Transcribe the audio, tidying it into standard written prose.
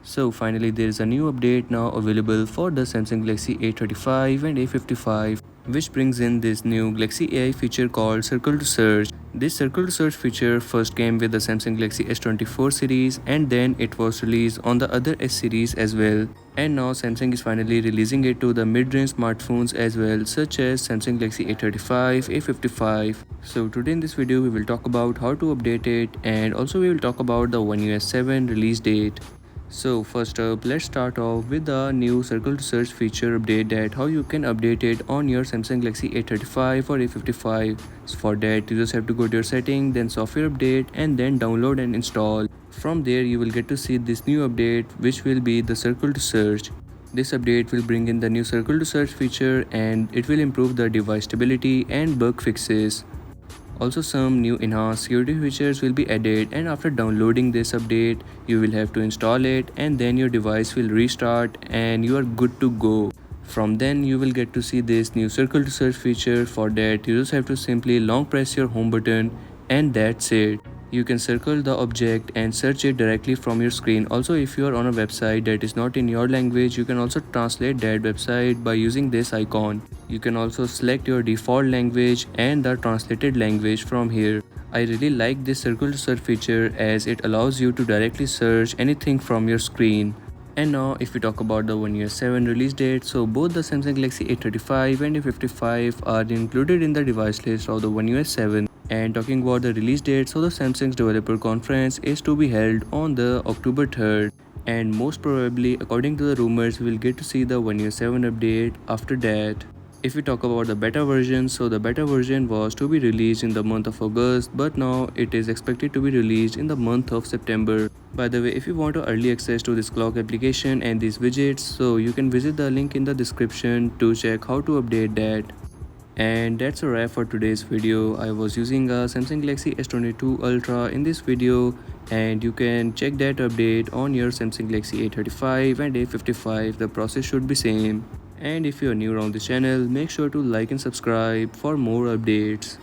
So finally there is a new update now available for the Samsung Galaxy A35 and A55, which brings in this new Galaxy AI feature called Circle to Search. This Circle to Search feature first came with the Samsung Galaxy S24 series, and then it was released on the other S series as well. And now Samsung is finally releasing it to the mid-range smartphones as well, such as Samsung Galaxy A35, A55. So today in this video we will talk about how to update it, and also we will talk about the One UI 7 release date. So first up, let's start off with the new Circle to Search feature update, that how you can update it on your Samsung Galaxy A35 or A55. So for that you just have to go to your setting, then software update, and then download and install. From there you will get to see this new update, which will be the Circle to Search. This update will bring in the new Circle to Search feature, and it will improve the device stability and bug fixes. Also, some new enhanced security features will be added, and after downloading this update you will have to install it, and then your device will restart and you are good to go. From then you will get to see this new Circle to Search feature. For that you just have to simply long press your home button, and that's it. You can circle the object and search it directly from your screen. Also, if you are on a website that is not in your language, you can also translate that website by using this icon. You can also select your default language and the translated language from here. I really like this Circle to Search feature as it allows you to directly search anything from your screen. And now if we talk about the One UI 7 release date, so both the Samsung Galaxy A35 and A55 are included in the device list of the One UI 7. And talking about the release date, so the Samsung's developer conference is to be held on the October 3rd, and most probably according to the rumors we will get to see the One UI 7 update after that. If we talk about the beta version, so the beta version was to be released in the month of August, but now it is expected to be released in the month of September. By the way, if you want to early access to this clock application and these widgets, so you can visit the link in the description to check how to update that. And that's a wrap for today's video. I was using a Samsung Galaxy S22 Ultra in this video, and you can check that update on your Samsung Galaxy A35 and A55. The process should be same. And if you are new around this channel, make sure to like and subscribe for more updates.